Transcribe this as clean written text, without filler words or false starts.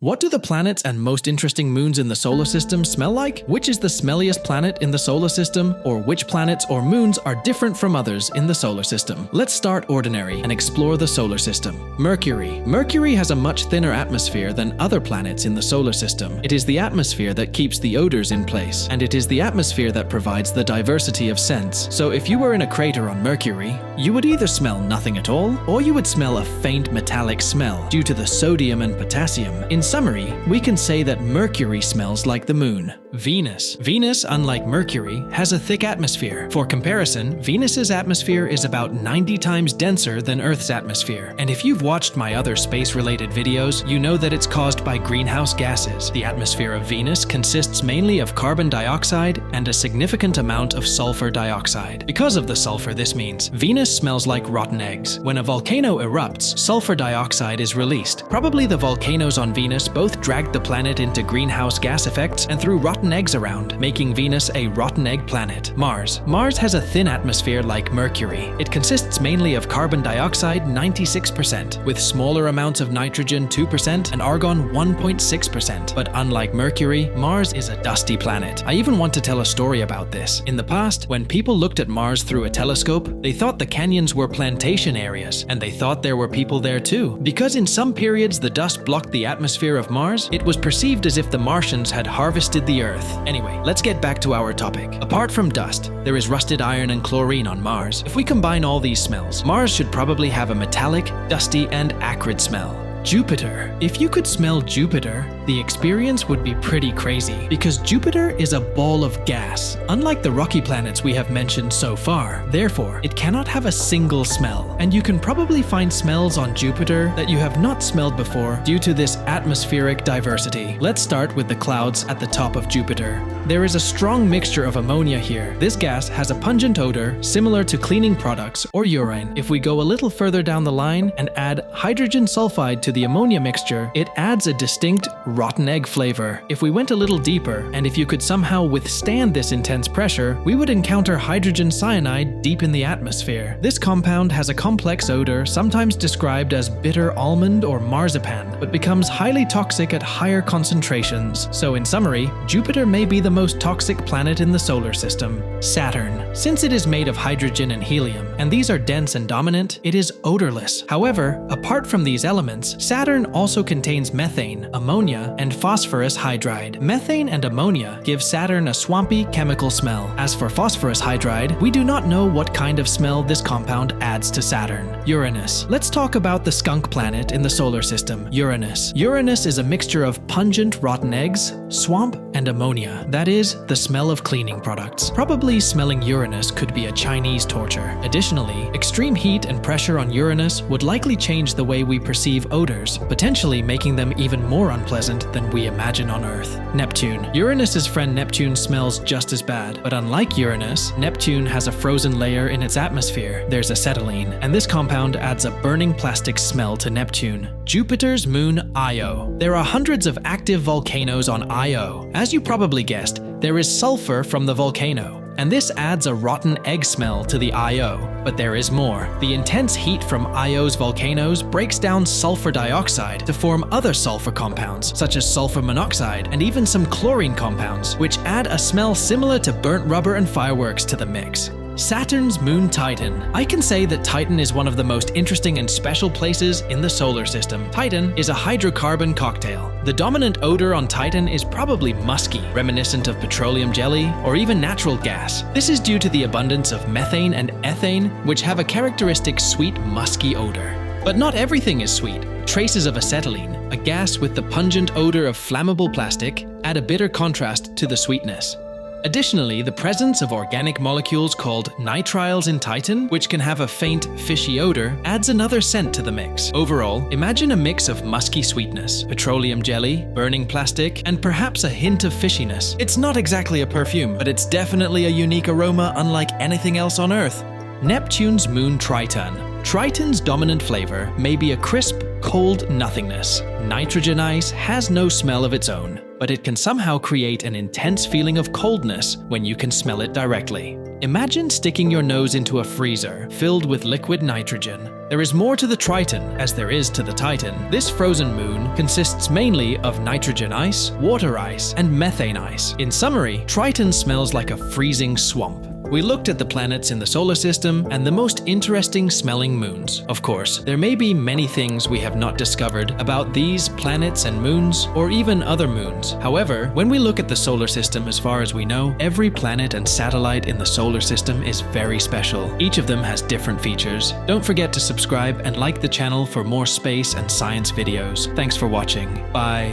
What do the planets and most interesting moons in the solar system smell like? Which is the smelliest planet in the solar system? Or which planets or moons are different from others in the solar system? Let's start ordinary and explore the solar system. Mercury. Mercury has a much thinner atmosphere than other planets in the solar system. It is the atmosphere that keeps the odors in place, and it is the atmosphere that provides the diversity of scents. So if you were in a crater on Mercury, you would either smell nothing at all, or you would smell a faint metallic smell due to the sodium and potassium. In summary, we can say that Mercury smells like the moon. Venus. Venus, unlike Mercury, has a thick atmosphere. For comparison, Venus's atmosphere is about 90 times denser than Earth's atmosphere. And if you've watched my other space-related videos, you know that it's caused by greenhouse gases. The atmosphere of Venus consists mainly of carbon dioxide and a significant amount of sulfur dioxide. Because of the sulfur, this means Venus smells like rotten eggs. When a volcano erupts, sulfur dioxide is released. Probably the volcanoes on Venus both dragged the planet into greenhouse gas effects and threw rotten eggs around, making Venus a rotten egg planet. Mars. Mars has a thin atmosphere like Mercury. It consists mainly of carbon dioxide 96%, with smaller amounts of nitrogen 2% and argon 1.6%. But unlike Mercury, Mars is a dusty planet. I even want to tell a story about this. In the past, when people looked at Mars through a telescope, they thought the canyons were plantation areas, and they thought there were people there too. Because in some periods the dust blocked the atmosphere of Mars, it was perceived as if the Martians had harvested the Earth. Anyway, let's get back to our topic. Apart from dust, there is rusted iron and chlorine on Mars. If we combine all these smells, Mars should probably have a metallic, dusty, and acrid smell. Jupiter. If you could smell Jupiter, the experience would be pretty crazy, because Jupiter is a ball of gas, unlike the rocky planets we have mentioned so far. Therefore, it cannot have a single smell, and you can probably find smells on Jupiter that you have not smelled before due to this atmospheric diversity. Let's start with the clouds at the top of Jupiter. There is a strong mixture of ammonia here. This gas has a pungent odor similar to cleaning products or urine. If we go a little further down the line and add hydrogen sulfide to the ammonia mixture, it adds a distinct rotten egg flavor. If we went a little deeper, and if you could somehow withstand this intense pressure, we would encounter hydrogen cyanide deep in the atmosphere. This compound has a complex odor, sometimes described as bitter almond or marzipan, but becomes highly toxic at higher concentrations. So in summary, Jupiter may be the most toxic planet in the solar system. Saturn. Since it is made of hydrogen and helium, and these are dense and dominant, it is odorless. However, apart from these elements, Saturn also contains methane, ammonia, and phosphorus hydride. Methane and ammonia give Saturn a swampy chemical smell. As for phosphorus hydride, we do not know what kind of smell this compound adds to Saturn. Uranus. Let's talk about the skunk planet in the solar system, Uranus. Uranus is a mixture of pungent rotten eggs, swamp, and ammonia. That is, the smell of cleaning products. Probably smelling Uranus could be a Chinese torture. Additionally, extreme heat and pressure on Uranus would likely change the way we perceive odors, potentially making them even more unpleasant than we imagine on Earth. Neptune. Uranus's friend Neptune smells just as bad, but unlike Uranus, Neptune has a frozen layer in its atmosphere. There's acetylene, and this compound adds a burning plastic smell to Neptune. Jupiter's moon Io. There are hundreds of active volcanoes on Io. As you probably guessed, there is sulfur from the volcano, and this adds a rotten egg smell to the Io. But there is more. The intense heat from Io's volcanoes breaks down sulfur dioxide to form other sulfur compounds, such as sulfur monoxide and even some chlorine compounds, which add a smell similar to burnt rubber and fireworks to the mix. Saturn's moon Titan. I can say that Titan is one of the most interesting and special places in the solar system. Titan is a hydrocarbon cocktail. The dominant odor on Titan is probably musky, reminiscent of petroleum jelly or even natural gas. This is due to the abundance of methane and ethane, which have a characteristic sweet, musky odor. But not everything is sweet. Traces of acetylene, a gas with the pungent odor of flammable plastic, add a bitter contrast to the sweetness. Additionally, the presence of organic molecules called nitriles in Titan, which can have a faint, fishy odor, adds another scent to the mix. Overall, imagine a mix of musky sweetness, petroleum jelly, burning plastic, and perhaps a hint of fishiness. It's not exactly a perfume, but it's definitely a unique aroma unlike anything else on Earth. Neptune's moon Triton. Triton's dominant flavor may be a crisp, cold nothingness. Nitrogen ice has no smell of its own, but it can somehow create an intense feeling of coldness when you can smell it directly. Imagine sticking your nose into a freezer filled with liquid nitrogen. There is more to the Triton as there is to the Titan. This frozen moon consists mainly of nitrogen ice, water ice, and methane ice. In summary, Triton smells like a freezing swamp. We looked at the planets in the solar system and the most interesting smelling moons. Of course, there may be many things we have not discovered about these planets and moons, or even other moons. However, when we look at the solar system as far as we know, every planet and satellite in the solar system is very special. Each of them has different features. Don't forget to subscribe and like the channel for more space and science videos. Thanks for watching. Bye.